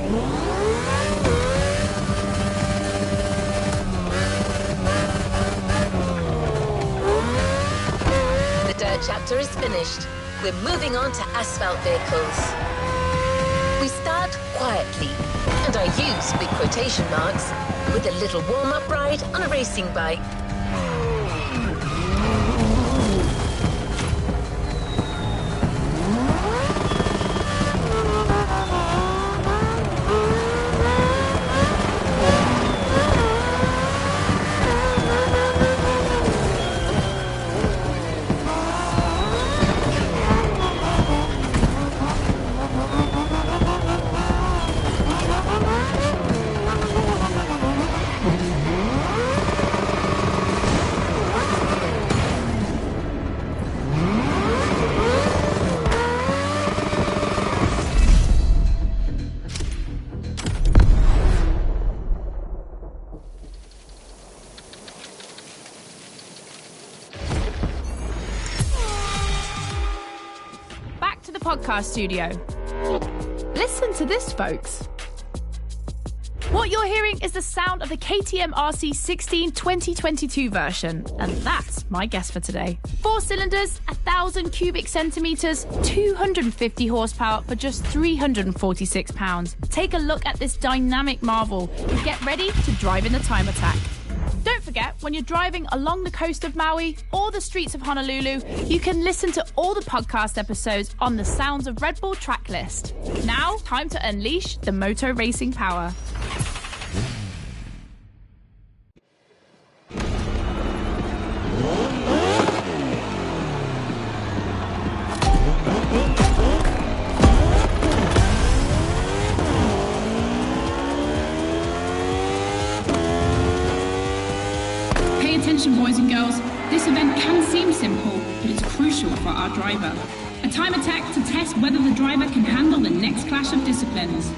The dirt chapter is finished. We're moving on to asphalt vehicles. We start quietly, and I use big quotation marks, with a little warm-up ride on a racing bike. Podcast studio. Listen to this, folks. What you're hearing is the sound of the KTM RC16 2022 version, and that's my guess for today. 4 cylinders, 1,000 cubic centimetres, 250 horsepower for just £346. Take a look at this dynamic marvel and get ready to drive in the time attack. Don't forget, when you're driving along the coast of Maui or the streets of Honolulu, you can listen to all the podcast episodes on the Sounds of Red Bull track list. Now, time to unleash the moto racing power. Attention boys and girls, this event can seem simple, but it's crucial for our driver. A time attack to test whether the driver can handle the next clash of disciplines.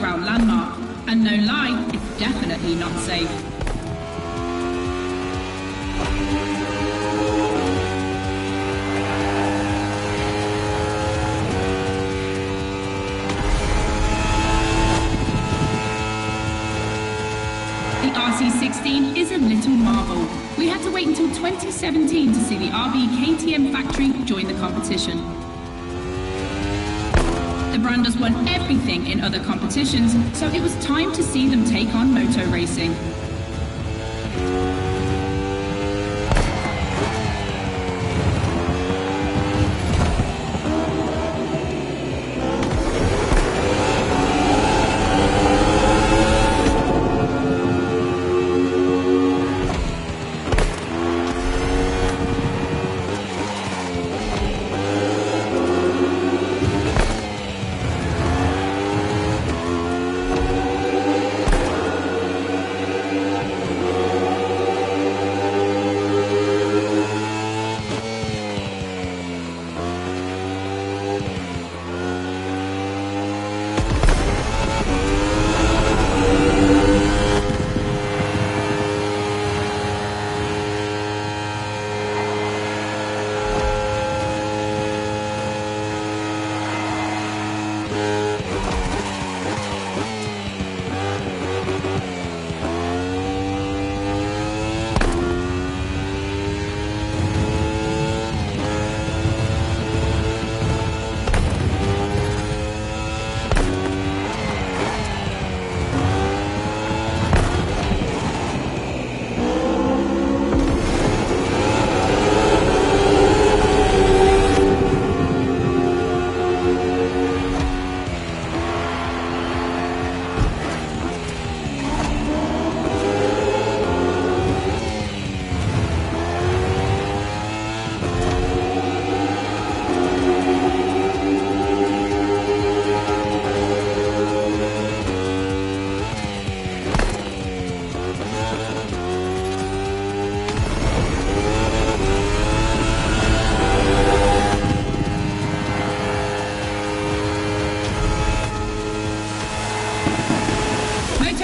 Landmark, and no lie, it's definitely not safe. The RC16 is a little marvel. We had to wait until 2017 to see the RB KTM factory join the competition. The brand has won everything in other competitions, so it was time to see them take on moto racing.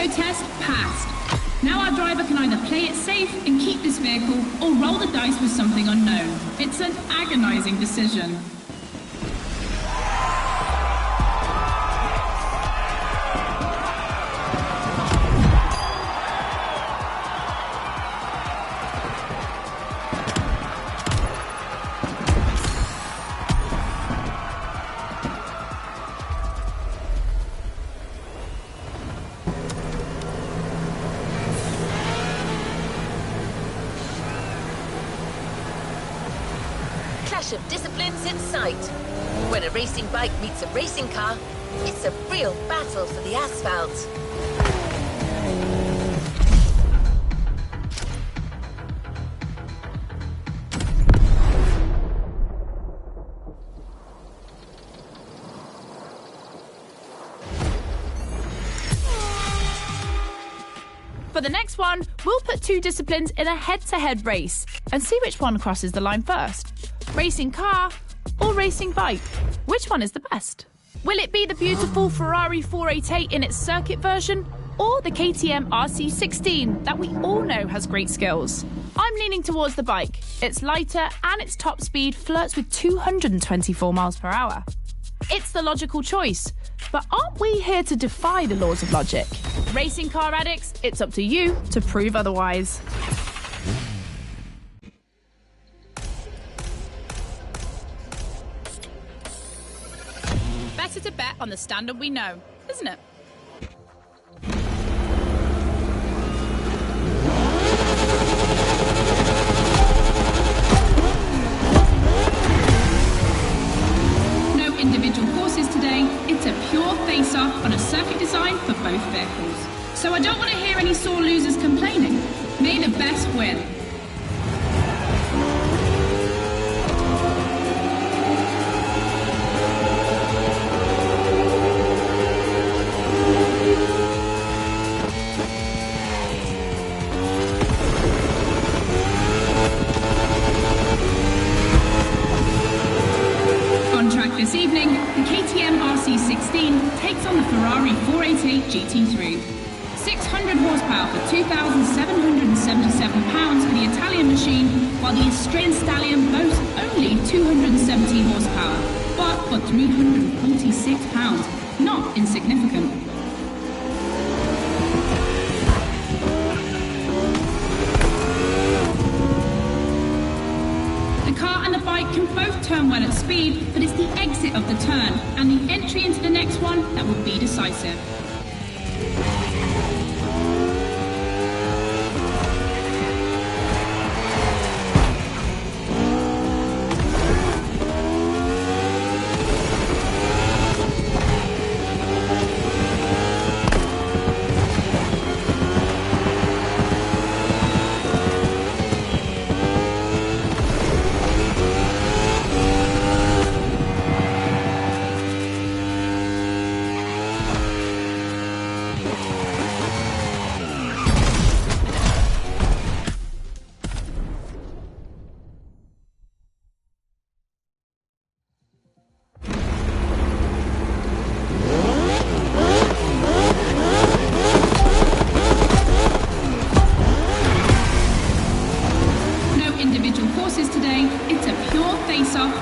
eco test passed. Now our driver can either play it safe and keep this vehicle or roll the dice with something unknown. It's an agonizing decision. Clash of disciplines in sight. When a racing bike meets a racing car, it's a real battle for the asphalt. For the next one, we'll put two disciplines in a head-to-head race and see which one crosses the line first. Racing car or racing bike? Which one is the best? Will it be the beautiful Ferrari 488 in its circuit version or the KTM RC16 that we all know has great skills? I'm leaning towards the bike. It's lighter and its top speed flirts with 224 miles per hour. It's the logical choice, but aren't we here to defy the laws of logic? Racing car addicts, it's up to you to prove otherwise. Better to bet on the standard we know, isn't it? No individual courses today. It's a pure face-off on a circuit designed for both vehicles. So I don't want to hear any sore losers complaining. May the best win. This evening, the KTM RC16 takes on the Ferrari 488 GT3. 600 horsepower for £2,777 for the Italian machine, while the Austrian Stallion boasts only 270 horsepower, but for £346, not insignificant. The car and the bike can both turn well at speed, but it's the exit of the turn and the entry into the next one that will be decisive.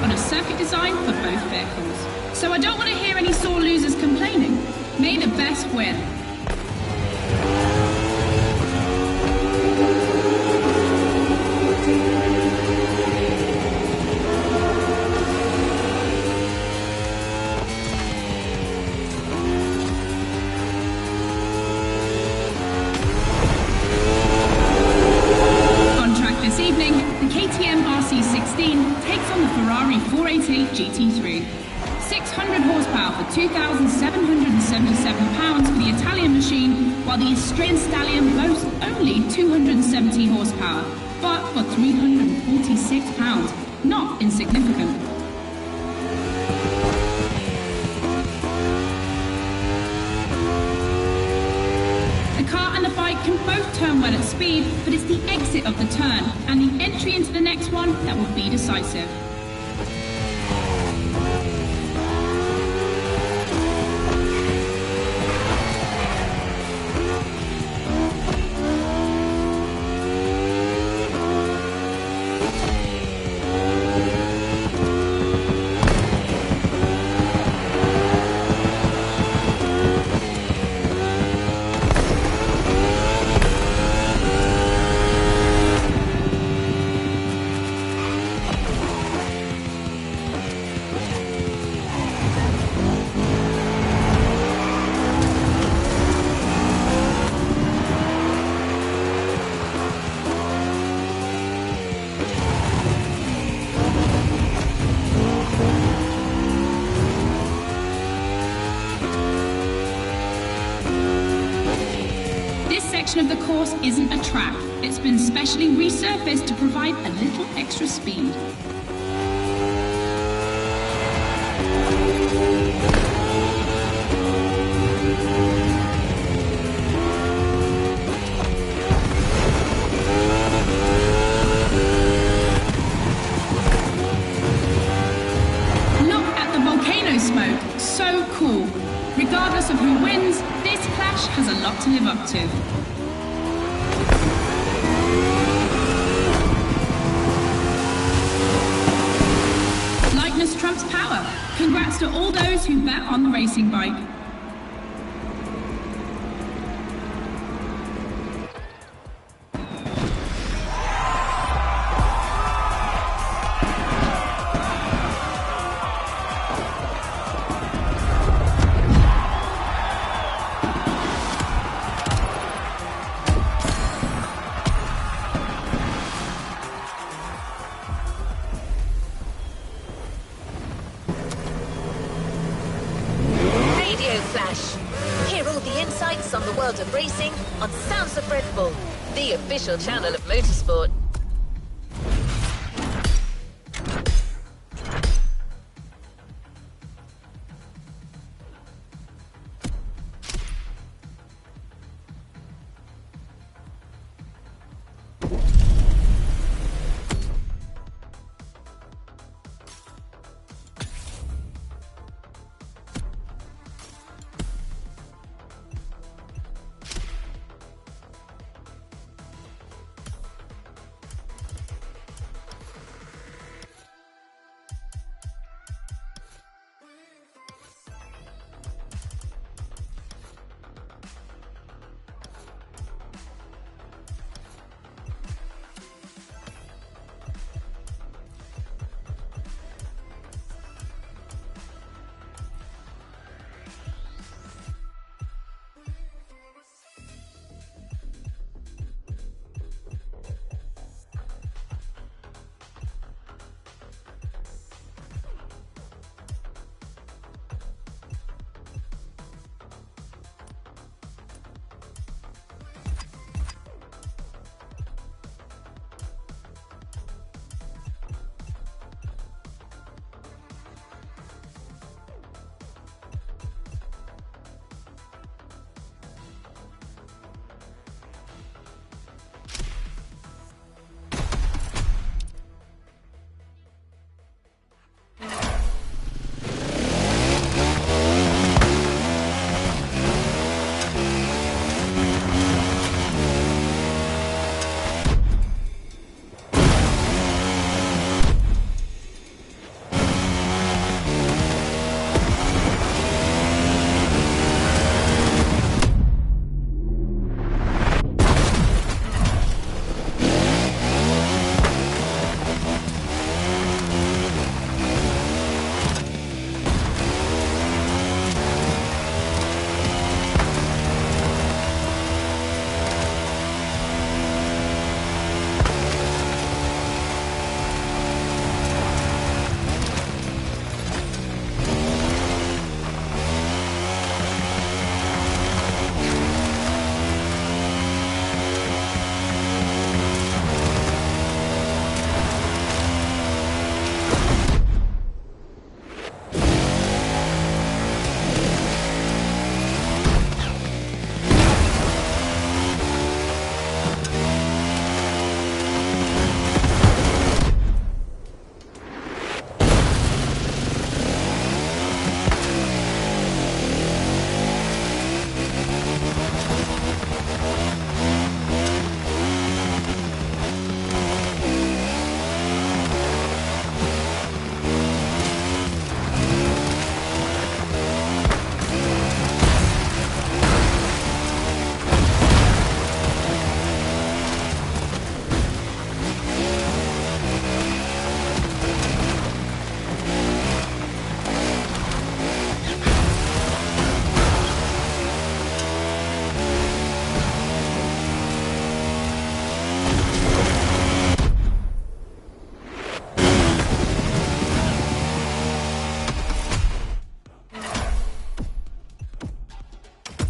On a circuit designed for both vehicles. So I don't want to hear any sore losers complaining. May the best win. On track this evening, the KTM RC16 takes on the Ferrari 488 GT3. 600 horsepower for £2,777 for the Italian machine, while the Austrian Stallion boasts only 270 horsepower, but for £346, not insignificant. The car and the bike can both turn well at speed, but it's the exit of the turn and the entry into the next one that will be decisive. section of the course isn't a track. It's been specially resurfaced to provide a little extra speed. Look at the volcano smoke. So cool. Regardless of who wins, this clash has a lot to live up to. Lightness trumps power. Congrats to all those who bet on the racing bike. Flash. Hear all the insights on the world of racing on Sounds of Red Bull, the official channel of motorsport.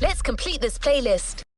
Let's complete this playlist.